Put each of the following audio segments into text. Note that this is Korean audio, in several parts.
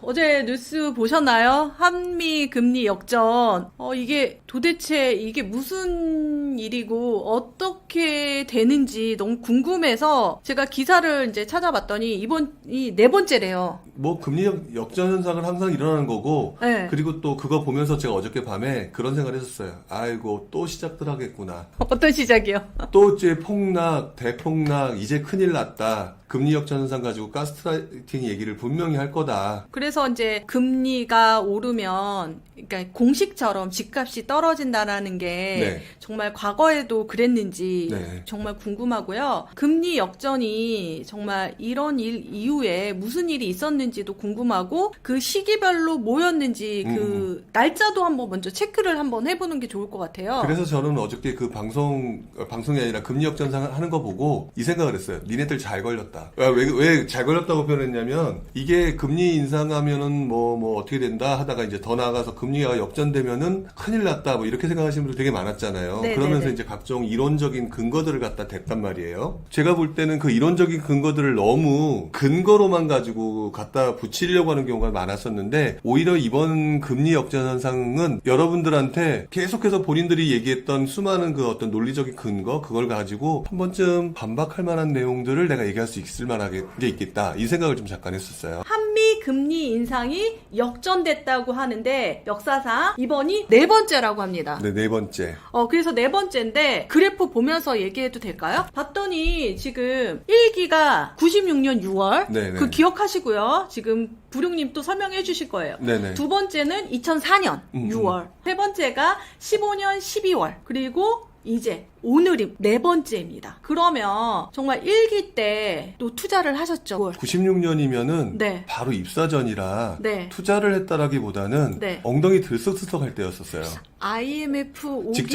어제 뉴스 보셨나요? 한미 금리 역전. 이게 도대체 이게 무슨 일이고 어떻게 되는지 너무 궁금해서 제가 기사를 이제 찾아봤더니 이번이 네 번째래요. 뭐 금리 역전 현상은 항상 일어나는 거고, 네. 그리고 또 그거 보면서 제가 어저께 밤에 그런 생각을 했었어요. 아이고 또 시작들 하겠구나. 어떤 시작이요? 또 이제 폭락, 대폭락, 이제 큰일 났다. 금리 역전 현상 가지고 가스라이팅 얘기를 분명히 할 거다. 그래서 이제 금리가 오르면, 그러니까 공식처럼 집값이 떨어진다라는 게 네. 정말 과거에도 그랬는지 네. 정말 궁금하고요. 금리 역전이 정말 이런 일 이후에 무슨 일이 있었는지도 궁금하고 그 시기별로 뭐였는지 그 날짜도 한번 먼저 체크를 한번 해보는 게 좋을 것 같아요. 그래서 저는 어저께 그 방송이 아니라 금리 역전 하는 거 보고 이 생각을 했어요. 니네들 잘 걸렸다. 왜 잘 걸렸다고 표현했냐면, 이게 금리 인상하면은 뭐 어떻게 된다 하다가 이제 더 나아가서 금리가 역전되면은 큰일 났다 뭐 이렇게 생각하시는 분들 되게 많았잖아요. 네, 그러면서 네, 네. 이제 각종 이론적인 근거들을 갖다 댔단 말이에요. 제가 볼 때는 그 이론적인 근거들을 너무 근거로만 가지고 갖다 붙이려고 하는 경우가 많았었는데, 오히려 이번 금리 역전 현상은 여러분들한테 계속해서 본인들이 얘기했던 수많은 그 어떤 논리적인 근거, 그걸 가지고 한 번쯤 반박할 만한 내용들을 내가 얘기할 수 있을 만하게 게 있겠다, 이 생각을 좀 잠깐 했었어요. 한미 금리 인상이 역전됐다고 하는데 역사상 이번이 네 번째라고 합니다. 네, 네 번째. 그래서 네 번째인데 그래프 보면서 얘기해도 될까요? 봤더니 지금 1기가 96년 6월 네네. 그 기억하시고요. 지금 부룡님 또 설명해 주실 거예요. 네네. 두 번째는 2004년 6월, 세 번째가 15년 12월, 그리고 이제 오늘이 네 번째입니다. 그러면 정말 1기 때 또 투자를 하셨죠? 96년이면은 네. 바로 입사 전이라 네. 투자를 했다라기보다는 네. 엉덩이 들썩들썩할 때였었어요. IMF 오기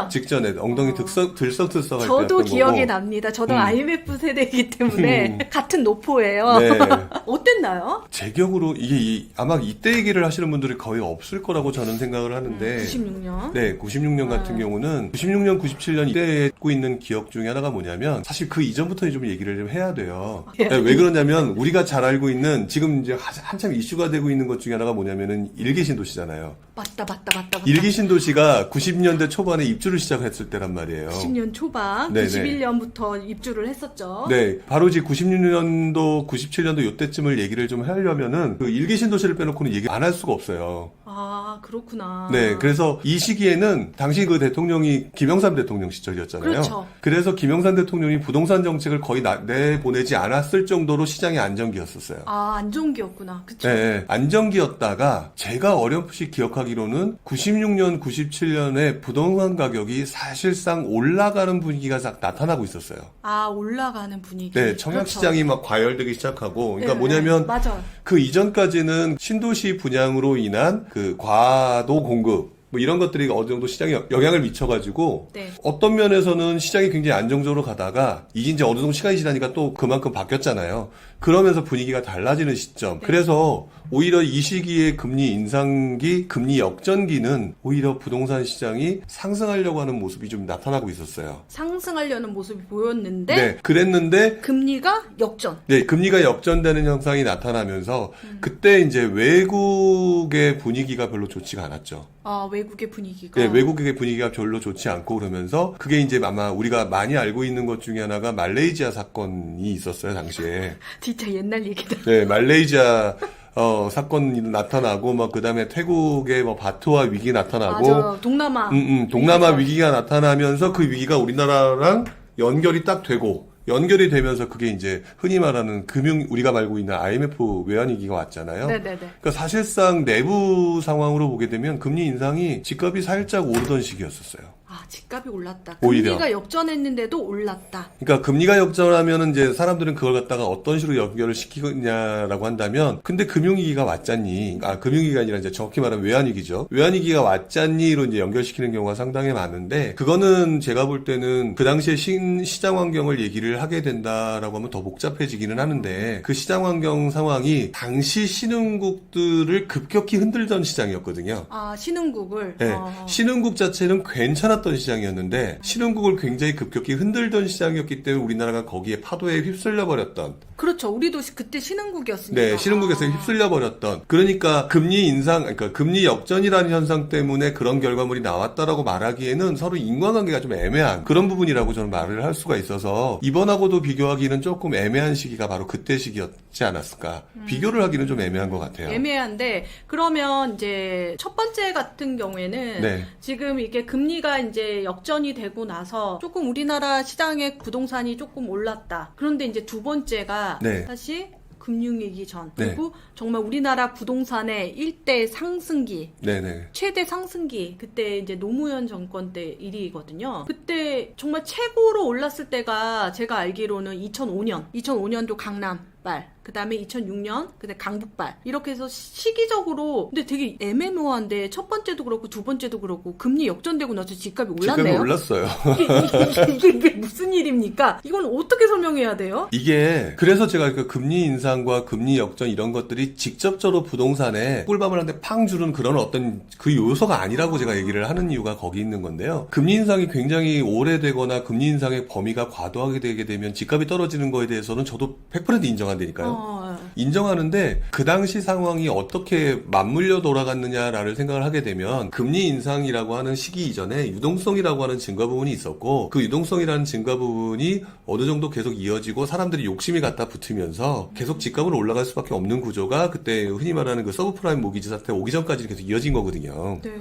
직전에 엉덩이 들썩들썩할 때였던 저도 거고. 기억이 납니다. 저도 IMF 세대이기 때문에 같은 노포예요. 네. 어땠나요? 제 기억으로 이게 아마 이때 얘기를 하시는 분들이 거의 없을 거라고 저는 생각을 하는데 96년. 네, 96년 같은 경우는 96년, 97년 이때 했고 있는 기억 중에 하나가 뭐냐면, 사실 그 이전부터 좀 얘기를 좀 해야 돼요. 네, 왜 그러냐면 우리가 잘 알고 있는 지금 이제 한참 이슈가 되고 있는 것 중에 하나가 뭐냐면은 일기 신도시잖아요. 맞다. 일기 신도시가 90년대 초반에 입주를 시작했을 때란 말이에요. 90년 초반, 네네. 91년부터 입주를 했었죠. 네, 바로 이제 96년도, 97년도 요때쯤을 얘기를 좀 하려면은 그 일기 신도시를 빼놓고는 얘기 안 할 수가 없어요. 아, 그렇구나. 네, 그래서 이 시기에는 당시 그 대통령이 김영삼 대통령 시절이었잖아요. 그렇죠. 그래서 김영삼 대통령이 부동산 정책을 거의 내보내지 않았을 정도로 시장이 안정기였었어요. 아, 안정기였구나. 그쵸. 네, 안정기였다가 제가 어렴풋이 기억하기로는 96년, 97년에 부동산 가격이 사실상 올라가는 분위기가 싹 나타나고 있었어요. 아, 올라가는 분위기. 네, 청약시장이 막 과열되기 시작하고, 그러니까 네, 뭐냐면 맞아요. 그 이전까지는 신도시 분양으로 인한 그 과도 공급, 뭐 이런 것들이 어느 정도 시장에 영향을 미쳐가지고 네. 어떤 면에서는 시장이 굉장히 안정적으로 가다가 이게 이제 어느 정도 시간이 지나니까 또 그만큼 바뀌었잖아요. 그러면서 분위기가 달라지는 시점. 네. 그래서 오히려 이 시기에 금리 인상기, 금리 역전기는 오히려 부동산 시장이 상승하려고 하는 모습이 좀 나타나고 있었어요. 상승하려는 모습이 보였는데 네, 그랬는데 금리가 역전. 네, 금리가 역전되는 현상이 나타나면서 그때 이제 외국의 분위기가 별로 좋지가 않았죠. 아, 외국의 분위기가. 네, 외국의 분위기가 별로 좋지 않고 그러면서 그게 이제 아마 우리가 많이 알고 있는 것 중에 하나가 말레이시아 사건이 있었어요, 당시에. 진짜 옛날 얘기다. 네, 말레이시아 사건이 나타나고 뭐 그다음에 태국의 뭐 바투아 위기 나타나고 맞아, 동남아. 동남아 위기죠. 위기가 나타나면서 그 위기가 우리나라랑 연결이 딱 되고, 연결이 되면서 그게 이제 흔히 말하는 우리가 알고 있는 IMF 외환위기가 왔잖아요. 네네네. 그러니까 사실상 내부 상황으로 보게 되면 금리 인상이 집값이 살짝 오르던 시기였었어요. 아, 집값이 올랐다. 오히려. 금리가 역전했는데도 올랐다. 그러니까 금리가 역전하면은 이제 사람들은 그걸 갖다가 어떤 식으로 연결을 시키느냐라고 한다면, 근데 금융위기가 왔잖니. 금융위기가 아니라 이제 정확히 말하면 외환위기죠. 외환위기가 왔잖니로 이제 연결시키는 경우가 상당히 많은데, 그거는 제가 볼 때는 그 당시에 시장 환경을 얘기를 하게 된다라고 하면 더 복잡해지기는 하는데, 그 시장 환경 상황이 당시 신흥국들을 급격히 흔들던 시장이었거든요. 아, 신흥국을. 네, 신흥국 자체는 괜찮았던 끝났던 시장이었는데 신흥국을 굉장히 급격히 흔들던 시장이었기 때문에 우리나라가 거기에 파도에 휩쓸려 버렸던. 그렇죠. 우리도 그때 신흥국이었으니까. 네, 신흥국에서 휩쓸려 버렸던. 그러니까 금리 인상, 그러니까 금리 역전이라는 현상 때문에 그런 결과물이 나왔다라고 말하기에는 서로 인과관계가 좀 애매한 그런 부분이라고 저는 말을 할 수가 있어서 이번하고도 비교하기는 조금 애매한 시기가 바로 그때 시기였지 않았을까. 비교를 하기는 좀 애매한 것 같아요. 애매한데 그러면 이제 첫 번째 같은 경우에는 네. 지금 이게 금리가 이제 역전이 되고 나서 조금 우리나라 시장의 부동산이 조금 올랐다. 그런데 이제 두 번째가 네. 사실 금융위기 전 네. 그리고 정말 우리나라 부동산의 일대 상승기 네네. 최대 상승기 그때 이제 노무현 정권 때 일이거든요. 그때 정말 최고로 올랐을 때가 제가 알기로는 2005년도 강남발 그 다음에 2006년 그때 강북발 이렇게 해서 시기적으로 근데 되게 애매모호한데 첫 번째도 그렇고 두 번째도 그렇고 금리 역전되고 나서 집값이 올랐네요. 집값이 올랐어요. 이게 무슨 일입니까? 이건 어떻게 설명해야 돼요? 이게 그래서 제가 그 금리 인상과 금리 역전 이런 것들이 직접적으로 부동산에 꿀밤을 한데 팡 주는 그런 어떤 그 요소가 아니라고 제가 얘기를 하는 이유가 거기 있는 건데요. 금리 인상이 굉장히 오래되거나 금리 인상의 범위가 과도하게 되게 되면 집값이 떨어지는 거에 대해서는 저도 100% 인정한다니까요. 인정하는데 그 당시 상황이 어떻게 맞물려 돌아갔느냐라를 생각을 하게 되면 금리 인상이라고 하는 시기 이전에 유동성이라고 하는 증가 부분이 있었고 그 유동성이라는 증가 부분이 어느 정도 계속 이어지고 사람들이 욕심이 갖다 붙으면서 계속 집값은 올라갈 수밖에 없는 구조가 그때 흔히 말하는 그 서브프라임 모기지 사태 오기 전까지 계속 이어진 거거든요. 네.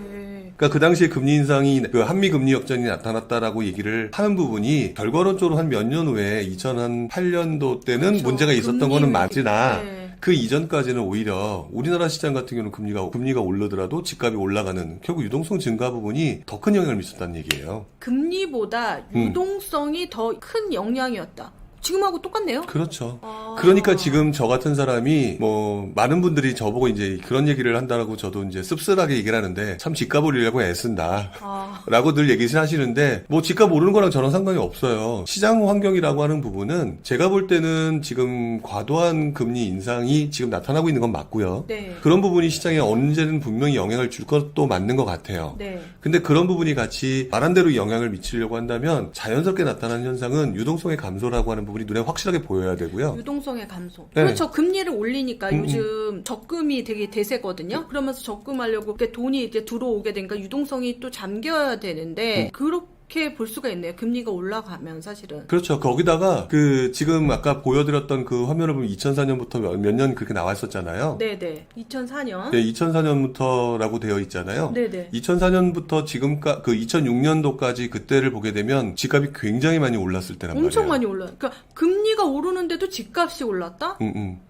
그러니까 그 당시에 금리 인상이 그 한미 금리 역전이 나타났다라고 얘기를 하는 부분이 결과론적으로 한 몇 년 후에 2008년도 때는 그렇죠. 문제가 있었던 거는 맞으나 네. 그 이전까지는 오히려 우리나라 시장 같은 경우는 금리가 오르더라도 집값이 올라가는 결국 유동성 증가 부분이 더 큰 영향을 미쳤다는 얘기예요. 금리보다 유동성이 더 큰 영향이었다. 지금하고 똑같네요. 그렇죠. 아. 그러니까 지금 저 같은 사람이 뭐 많은 분들이 저보고 이제 그런 얘기를 한다라고 저도 이제 씁쓸하게 얘기를 하는데 참 집값 올리려고 애쓴다. 라고 늘 얘기를 하시는데 뭐 집값 오르는 거랑 저는 상관이 없어요. 시장 환경이라고 하는 부분은 제가 볼 때는 지금 과도한 금리 인상이 지금 나타나고 있는 건 맞고요. 네. 그런 부분이 시장에 언제든 분명히 영향을 줄 것도 맞는 것 같아요. 네. 근데 그런 부분이 같이 말한 대로 영향을 미치려고 한다면 자연스럽게 나타나는 현상은 유동성의 감소라고 하는 부분이 눈에 확실하게 보여야 되고요. 유동성의 감소. 네. 그렇죠. 금리를 올리니까 요즘 적금이 되게 대세거든요. 그러면서 적금하려고 이렇게 돈이 이제 들어오게 되니까 유동성이 또 잠겨야 되는데 그렇게 볼 수가 있네요. 금리가 올라가면 사실은. 그렇죠. 거기다가 그 지금 아까 보여드렸던 그 화면을 보면 2004년부터 몇 년 그렇게 나와 있었잖아요. 네네. 2004년. 네, 2004년부터라고 되어 있잖아요. 네네. 2004년부터 지금까 그 2006년도까지 그때를 보게 되면 집값이 굉장히 많이 올랐을 때란 엄청 말이에요. 많이 올라요. 그러니까 금리가 오르는데도 집값이 올랐다?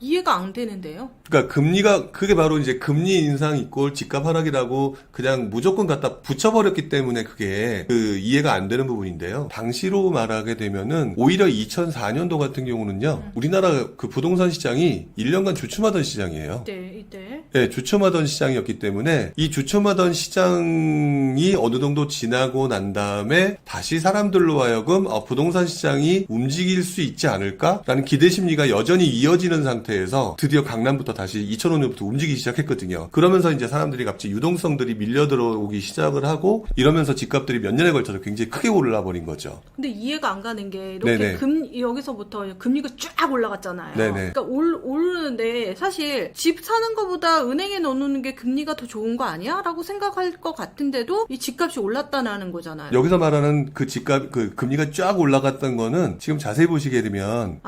이해가 안 되는데요. 그러니까 금리가 그게 바로 이제 금리 인상 이꼴 집값 하락이라고 그냥 무조건 갖다 붙여버렸기 때문에 그게 그 이해가 안 되는 부분인데요. 당시로 말하게 되면은 오히려 2004년도 같은 경우는요. 우리나라 그 부동산 시장이 1년간 주춤하던 시장이에요. 이때. 네, 주춤하던 시장이었기 때문에 이 주춤하던 시장이 어느 정도 지나고 난 다음에 다시 사람들로 하여금 부동산 시장이 움직일 수 있지 않을까라는 기대 심리가 여전히 이어지는 상태에서 드디어 강남부터 다시 2005년부터 움직이기 시작했거든요. 그러면서 이제 사람들이 갑자기 유동성들이 밀려 들어오기 시작을 하고 이러면서 집값들이 몇 년에 걸쳐서 굉장히 크게 올라 버린 거죠. 근데 이해가 안 가는 게 이렇게 여기서부터 금리가 쫙 올라갔잖아요. 네네. 그러니까 오르는데 사실 집 사는 것보다 은행에 넣어놓는 게 금리가 더 좋은 거 아니야? 라고 생각할 것 같은데도 이 집값이 올랐다는 거잖아요. 여기서 말하는 그 집값, 그 금리가 쫙 올라갔던 거는 지금 자세히 보시게 되면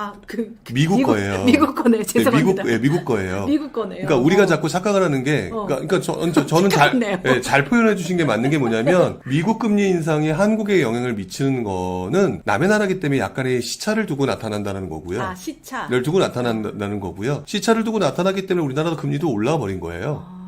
미국 거예요. 미국 거네요. 죄송합니다. 미국 거예요. 미국 거네요. 그러니까 우리가 자꾸 착각을 하는 게, 그러니까 저는 잘 표현해 주신 게 맞는 게 뭐냐면, 미국 금리 인상이 한국에 영향을 미치는 거는 남의 나라기 때문에 약간의 시차를 두고 나타난다는 거고요. 시차를 두고 나타난다는 거고요. 시차를 두고 나타나기 때문에 우리나라도 금리도 올라와 버린 거예요.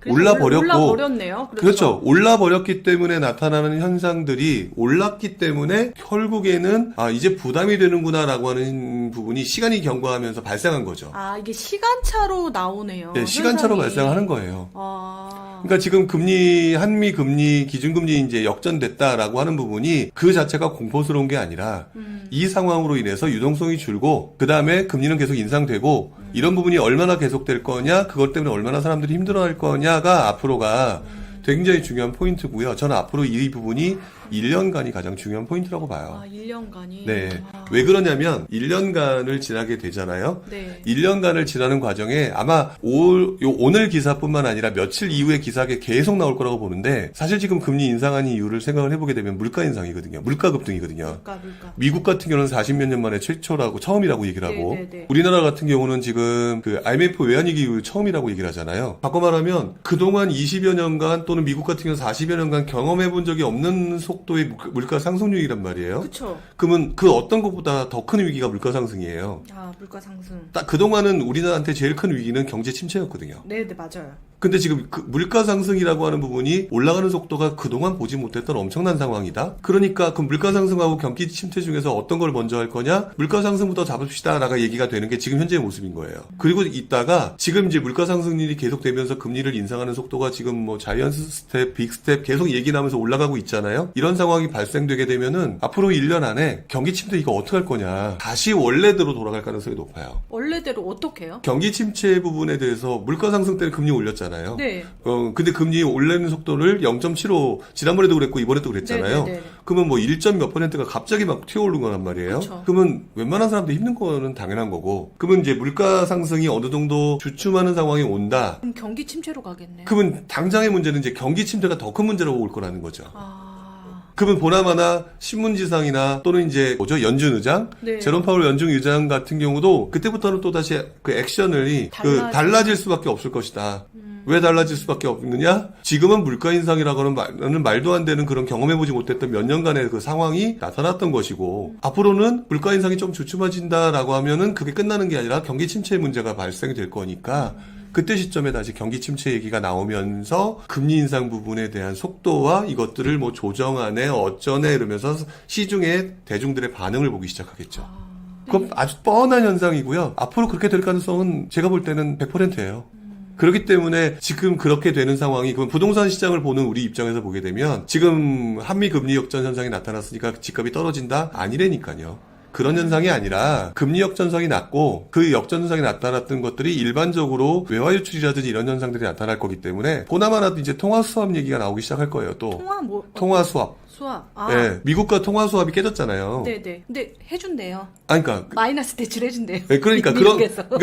올라버렸네요. 그렇죠. 올라버렸기 때문에 나타나는 현상들이 올랐기 때문에 결국에는 이제 부담이 되는구나라고 하는 부분이 시간이 경과하면서 발생한 거죠. 이게 시간차로 나오네요. 네, 시간차로 발생하는 거예요. 아. 그러니까 지금 한미 금리, 기준금리 이제 역전됐다라고 하는 부분이 그 자체가 공포스러운 게 아니라 이 상황으로 인해서 유동성이 줄고 그 다음에 금리는 계속 인상되고 이런 부분이 얼마나 계속될 거냐, 그것 때문에 얼마나 사람들이 힘들어할 거냐가 앞으로가 굉장히 중요한 포인트고요. 저는 앞으로 이 부분이 1년간이 가장 중요한 포인트라고 봐요. 1년간이? 네. 왜 그러냐면 1년간을 지나게 되잖아요. 네. 1년간을 지나는 과정에 아마 오늘 기사뿐만 아니라 며칠 이후의 기사가 계속 나올 거라고 보는데 사실 지금 금리 인상한 이유를 생각을 해보게 되면 물가 인상이거든요. 물가 급등이거든요. 물가. 미국 같은 경우는 40몇 년 만에 처음이라고 얘기를 하고 네네네. 우리나라 같은 경우는 지금 그 IMF 외환위기 이후 처음이라고 얘기를 하잖아요. 바꿔 말하면 그동안 20여 년간 또는 미국 같은 경우는 40여 년간 경험해 본 적이 없는 속도의 물가 상승률이란 말이에요. 그쵸. 그러면 그 어떤 것보다 더 큰 위기가 물가 상승이에요. 물가 상승. 딱 그동안은 우리나라한테 제일 큰 위기는 경제 침체였거든요. 네, 맞아요. 근데 지금 그 물가 상승이라고 하는 부분이 올라가는 속도가 그동안 보지 못했던 엄청난 상황이다. 그러니까 그 물가 상승하고 경기 침체 중에서 어떤 걸 먼저 할 거냐? 물가 상승부터 잡읍시다라가 얘기가 되는 게 지금 현재의 모습인 거예요. 그리고 있다가 지금 이제 물가 상승률이 계속되면서 금리를 인상하는 속도가 지금 뭐 자이언트 스텝, 빅 스텝 계속 얘기 나면서 올라가고 있잖아요. 이런 상황이 발생되게 되면은 앞으로 1년 안에 경기 침체 이거 어떻게 할 거냐? 다시 원래대로 돌아갈 가능성이 높아요. 원래대로 어떻게 해요? 경기 침체 부분에 대해서 물가 상승 때는 금리 올렸잖아요. 네. 근데 금리 올리는 속도를 0.75 지난번에도 그랬고 이번에도 그랬잖아요. 네네네. 그러면 뭐 1점 몇 %가 갑자기 막 튀어오른 거란 말이에요. 그쵸. 그러면 웬만한 사람들이 힘든 거는 당연한 거고. 그러면 이제 물가 상승이 어느 정도 주춤하는 상황이 온다. 그럼 경기 침체로 가겠네. 그러면 당장의 문제는 이제 경기 침체가 더 큰 문제로 올 거라는 거죠. 아, 그러면 보나마나 신문지상이나 또는 이제 뭐죠 연준 의장, 네. 제롬 파월 연준 의장 같은 경우도 그때부터는 또 다시 그 액션을 달라질 수밖에 없을 것이다. 왜 달라질 수밖에 없느냐? 지금은 물가 인상이라고 하는 말도 안 되는 그런 경험해보지 못했던 몇 년간의 그 상황이 나타났던 것이고 앞으로는 물가 인상이 좀 주춤해진다라고 하면은 그게 끝나는 게 아니라 경기 침체 문제가 발생이 될 거니까 그때 시점에 다시 경기 침체 얘기가 나오면서 금리 인상 부분에 대한 속도와 이것들을 뭐 조정하네 어쩌네 이러면서 시중에 대중들의 반응을 보기 시작하겠죠. 그건 아주 뻔한 현상이고요. 앞으로 그렇게 될 가능성은 제가 볼 때는 100%예요. 그렇기 때문에 지금 그렇게 되는 상황이 그럼 부동산 시장을 보는 우리 입장에서 보게 되면 지금 한미 금리 역전 현상이 나타났으니까 집값이 떨어진다? 아니라니까요. 그런 현상이 아니라 금리 역전성이 났고 그 역전성이 나타났던 것들이 일반적으로 외화 유출이라든지 이런 현상들이 나타날 거기 때문에 보나마나도 이제 통화 수합 얘기가 나오기 시작할 거예요. 또 통화 수합. 수합. 네, 미국과 통화 수합이 깨졌잖아요. 네네. 근데 해준대요. 그러니까 마이너스 대출 해준대요. 네, 그러니까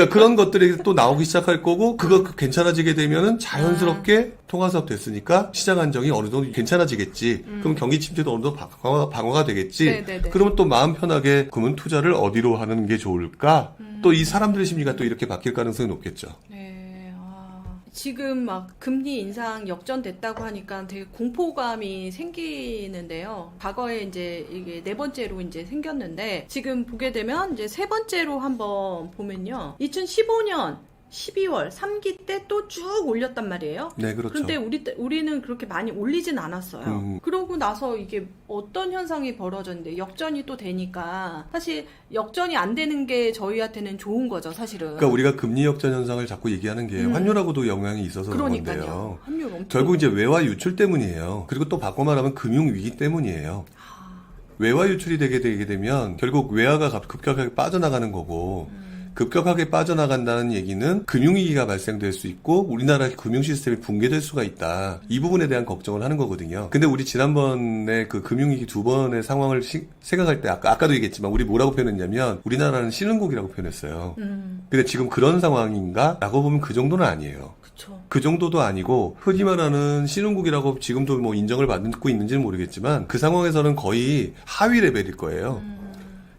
그런 것들이 또 나오기 시작할 거고 그거 괜찮아지게 되면은 자연스럽게 통화 수합 됐으니까 시장 안정이 어느 정도 괜찮아지겠지. 그럼 경기 침체도 어느 정도 방어가 되겠지. 네네네. 그러면 또 마음 편하게 그러면 투자를 어디로 하는 게 좋을까? 또 이 사람들의 심리가 또 이렇게 바뀔 가능성이 높겠죠. 네. 지금 막 금리 인상 역전됐다고 하니까 되게 공포감이 생기는데요. 과거에 이제 이게 네 번째로 이제 생겼는데 지금 보게 되면 이제 세 번째로 한번 보면요. 2015년 12월 3기 때 또 쭉 올렸단 말이에요. 네, 그렇죠. 그런데 우리는 그렇게 많이 올리진 않았어요. 그러고 나서 이게 어떤 현상이 벌어졌는데 역전이 또 되니까 사실 역전이 안 되는 게 저희한테는 좋은 거죠, 사실은. 그러니까 우리가 금리 역전 현상을 자꾸 얘기하는 게 환율하고도 영향이 있어서 그런 건데요. 환율 엄청 결국 이제 외화 유출 때문이에요. 그리고 또 바꿔 말하면 금융 위기 때문이에요. 외화 유출이 되게 되면 결국 외화가 급격하게 빠져나가는 거고 급격하게 빠져나간다는 얘기는 금융위기가 발생될 수 있고 우리나라의 금융 시스템이 붕괴될 수가 있다. 이 부분에 대한 걱정을 하는 거거든요. 근데 우리 지난번에 그 금융위기 두 번의 상황을 생각할 때 아까도 얘기했지만 우리 뭐라고 표현했냐면 우리나라는 신흥국이라고 표현했어요. 근데 지금 그런 상황인가? 라고 보면 그 정도는 아니에요. 그 정도도 아니고 흔히 말하는 신흥국이라고 지금도 뭐 인정을 받고 있는지는 모르겠지만 그 상황에서는 거의 하위 레벨일 거예요.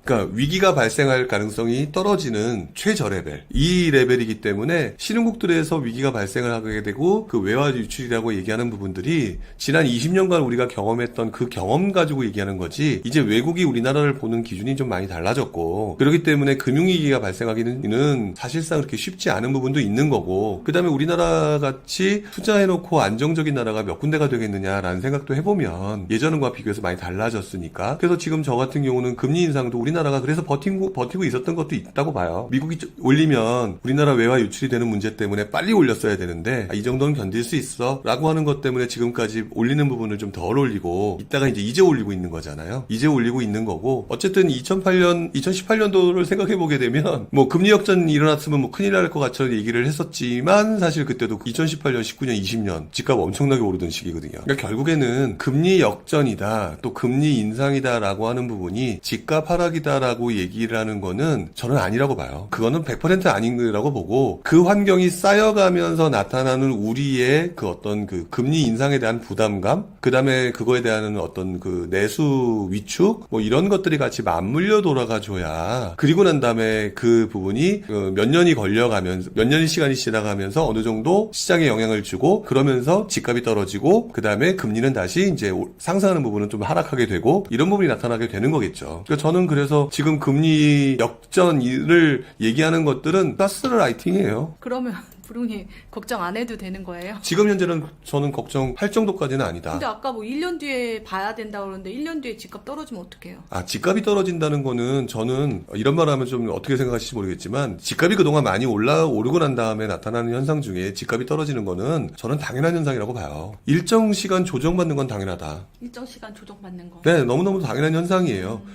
그러니까 위기가 발생할 가능성이 떨어지는 최저 레벨 이 레벨이기 때문에 신흥국들에서 위기가 발생을 하게 되고 그 외화 유출이라고 얘기하는 부분들이 지난 20년간 우리가 경험했던 그 경험 가지고 얘기하는 거지 이제 외국이 우리나라를 보는 기준이 좀 많이 달라졌고 그렇기 때문에 금융위기가 발생하기는 사실상 그렇게 쉽지 않은 부분도 있는 거고 그 다음에 우리나라 같이 투자해놓고 안정적인 나라가 몇 군데가 되겠느냐라는 생각도 해보면 예전과 비교해서 많이 달라졌으니까 그래서 지금 저 같은 경우는 금리 인상도 우리나라가 그래서 버티고 있었던 것도 있다고 봐요. 미국이 올리면 우리나라 외화 유출이 되는 문제 때문에 빨리 올렸어야 되는데 이 정도는 견딜 수 있어 라고 하는 것 때문에 지금까지 올리는 부분을 좀 덜 올리고 이따가 이제 올리고 있는 거잖아요. 이제 올리고 있는 거고 어쨌든 2018년도를 생각해 보게 되면 뭐 금리 역전이 일어났으면 뭐 큰일 날 것 같처럼 얘기를 했었지만 사실 그때도 2018년, 19년, 20년 집값 엄청나게 오르던 시기거든요. 그러니까 결국에는 금리 역전이다 또 금리 인상이다라고 하는 부분이 집값 하락이다라고 얘기를 하는 거는 저는 아니라고 봐요. 그거는 100% 아닌 거라고 보고 그 환경이 쌓여가면서 나타나는 우리의 그 어떤 그 금리 인상에 대한 부담감 그 다음에 그거에 대한 어떤 그 내수 위축 뭐 이런 것들이 같이 맞물려 돌아가줘야 그리고 난 다음에 그 부분이 몇 년이 걸려가면서 몇 년의 시간이 지나가면서 어느 정도 시장에 영향을 주고 그러면서 집값이 떨어지고 그 다음에 금리는 다시 이제 상승하는 부분은 좀 하락하게 되고 이런 부분이 나타나게 되는 거겠죠. 그러니까 저는 그래서 지금 금리 역전을 얘기하는 것들은 가스라이팅이에요. 그러면 부릉님 걱정 안 해도 되는 거예요? 지금 현재는 저는 걱정할 정도까지는 아니다. 근데 아까 뭐 1년 뒤에 봐야 된다고 그러는데 1년 뒤에 집값 떨어지면 어떡해요? 집값이 떨어진다는 거는 저는 이런 말 하면 좀 어떻게 생각하실지 모르겠지만 집값이 그동안 많이 오르고 난 다음에 나타나는 현상 중에 집값이 떨어지는 거는 저는 당연한 현상이라고 봐요. 일정 시간 조정받는 건 당연하다. 일정 시간 조정받는 거. 네, 너무너무 당연한 현상이에요.